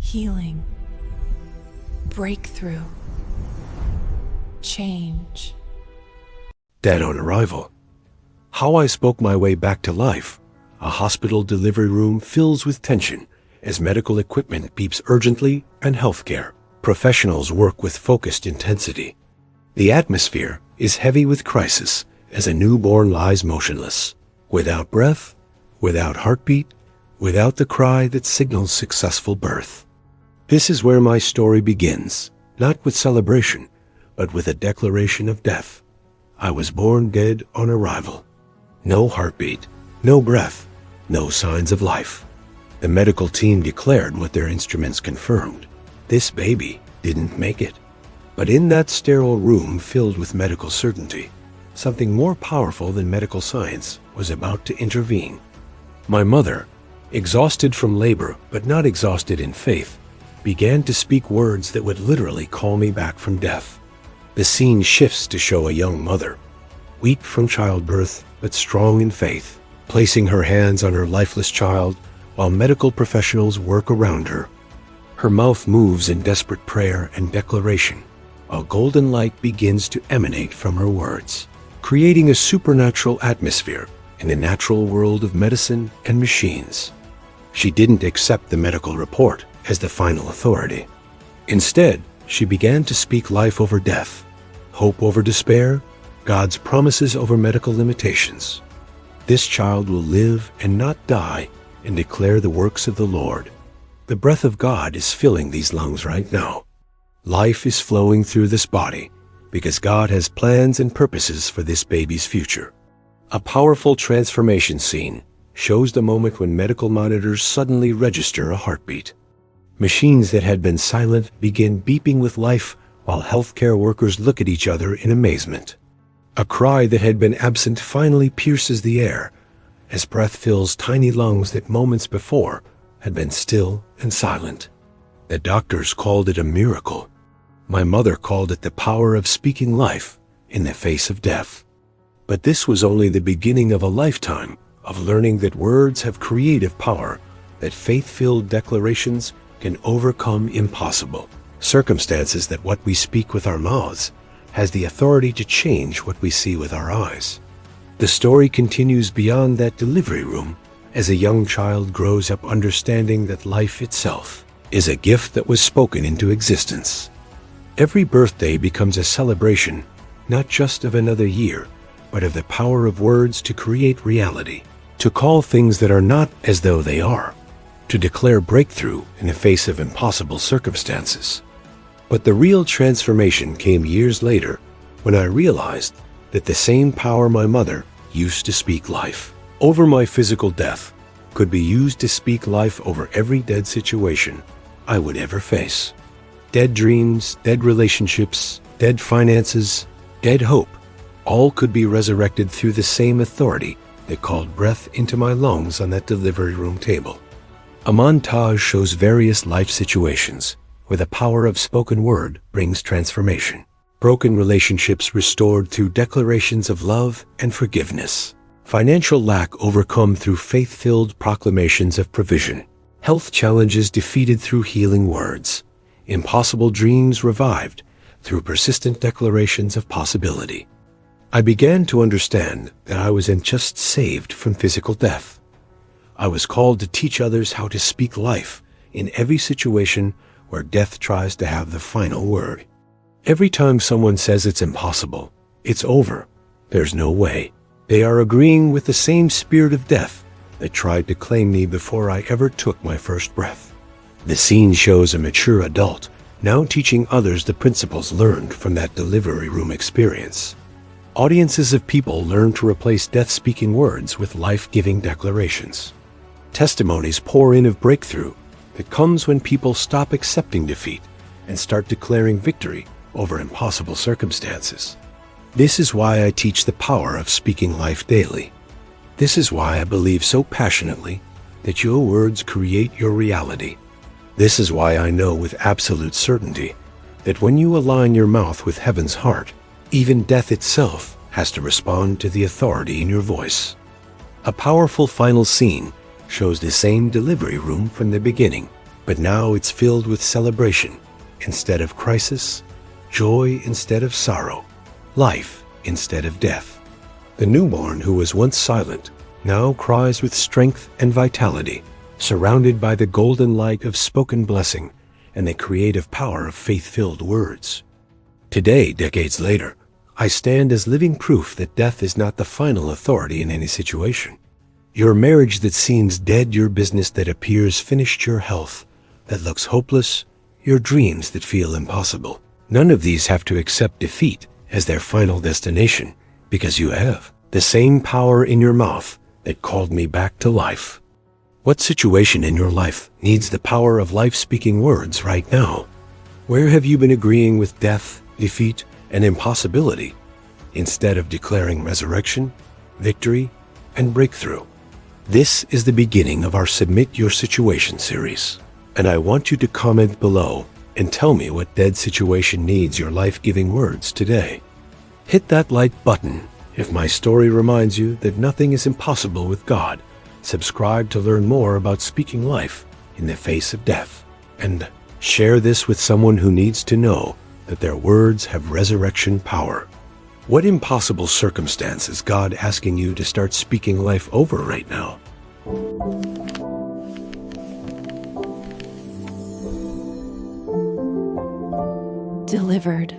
healing, breakthrough, change. Dead on arrival. How I spoke my way back to life. A hospital delivery room fills with tension as medical equipment beeps urgently and healthcare professionals work with focused intensity. The atmosphere is heavy with crisis as a newborn lies motionless, without breath, without heartbeat, without the cry that signals successful birth. This is where my story begins, not with celebration, but with a declaration of death. I was born dead on arrival. No heartbeat, no breath, no signs of life. The medical team declared what their instruments confirmed. This baby didn't make it. But in that sterile room filled with medical certainty, something more powerful than medical science was about to intervene. My mother, exhausted from labor but not exhausted in faith, began to speak words that would literally call me back from death. The scene shifts to show a young mother, weak from childbirth but strong in faith, placing her hands on her lifeless child while medical professionals work around her. Her mouth moves in desperate prayer and declaration. A golden light begins to emanate from her words, creating a supernatural atmosphere in the natural world of medicine and machines. She didn't accept the medical report as the final authority. Instead, she began to speak life over death, hope over despair, God's promises over medical limitations. This child will live and not die and declare the works of the Lord. The breath of God is filling these lungs right now. Life is flowing through this body because God has plans and purposes for this baby's future. A powerful transformation scene shows the moment when medical monitors suddenly register a heartbeat. Machines that had been silent begin beeping with life while healthcare workers look at each other in amazement. A cry that had been absent finally pierces the air as breath fills tiny lungs that moments before had been still and silent. The doctors called it a miracle. My mother called it the power of speaking life in the face of death. But this was only the beginning of a lifetime of learning that words have creative power, that faith-filled declarations can overcome impossible circumstances, that what we speak with our mouths has the authority to change what we see with our eyes. The story continues beyond that delivery room as a young child grows up understanding that life itself is a gift that was spoken into existence. Every birthday becomes a celebration, not just of another year, but of the power of words to create reality, to call things that are not as though they are, to declare breakthrough in the face of impossible circumstances. But the real transformation came years later when I realized that the same power my mother used to speak life over my physical death could be used to speak life over every dead situation I would ever face. Dead dreams, dead relationships, dead finances, dead hope, all could be resurrected through the same authority that called breath into my lungs on that delivery room table. A montage shows various life situations where the power of spoken word brings transformation. Broken relationships restored through declarations of love and forgiveness. Financial lack overcome through faith-filled proclamations of provision. Health challenges defeated through healing words. Impossible dreams revived through persistent declarations of possibility. I began to understand that I wasn't just saved from physical death. I was called to teach others how to speak life in every situation where death tries to have the final word. Every time someone says it's impossible, it's over, there's no way, they are agreeing with the same spirit of death that tried to claim me before I ever took my first breath. The scene shows a mature adult now teaching others the principles learned from that delivery room experience. Audiences of people learn to replace death-speaking words with life-giving declarations. Testimonies pour in of breakthrough that comes when people stop accepting defeat and start declaring victory over impossible circumstances. This is why I teach the power of speaking life daily. This is why I believe so passionately that your words create your reality. This is why I know with absolute certainty that when you align your mouth with heaven's heart, even death itself has to respond to the authority in your voice. A powerful final scene shows the same delivery room from the beginning. But now it's filled with celebration instead of crisis, joy instead of sorrow, life instead of death. The newborn who was once silent now cries with strength and vitality, surrounded by the golden light of spoken blessing and the creative power of faith-filled words. Today, decades later, I stand as living proof that death is not the final authority in any situation. Your marriage that seems dead, your business that appears finished, your health that looks hopeless, your dreams that feel impossible. None of these have to accept defeat as their final destination, because you have the same power in your mouth that called me back to life. What situation in your life needs the power of life-speaking words right now? Where have you been agreeing with death, defeat, and impossibility instead of declaring resurrection, victory, and breakthrough? This is the beginning of our Submit Your Situation series, and I want you to comment below and tell me what dead situation needs your life-giving words today. Hit that like button if my story reminds you that nothing is impossible with God. Subscribe to learn more about speaking life in the face of death, and share this with someone who needs to know that their words have resurrection power. What impossible circumstance is God asking you to start speaking life over right now? Delivered.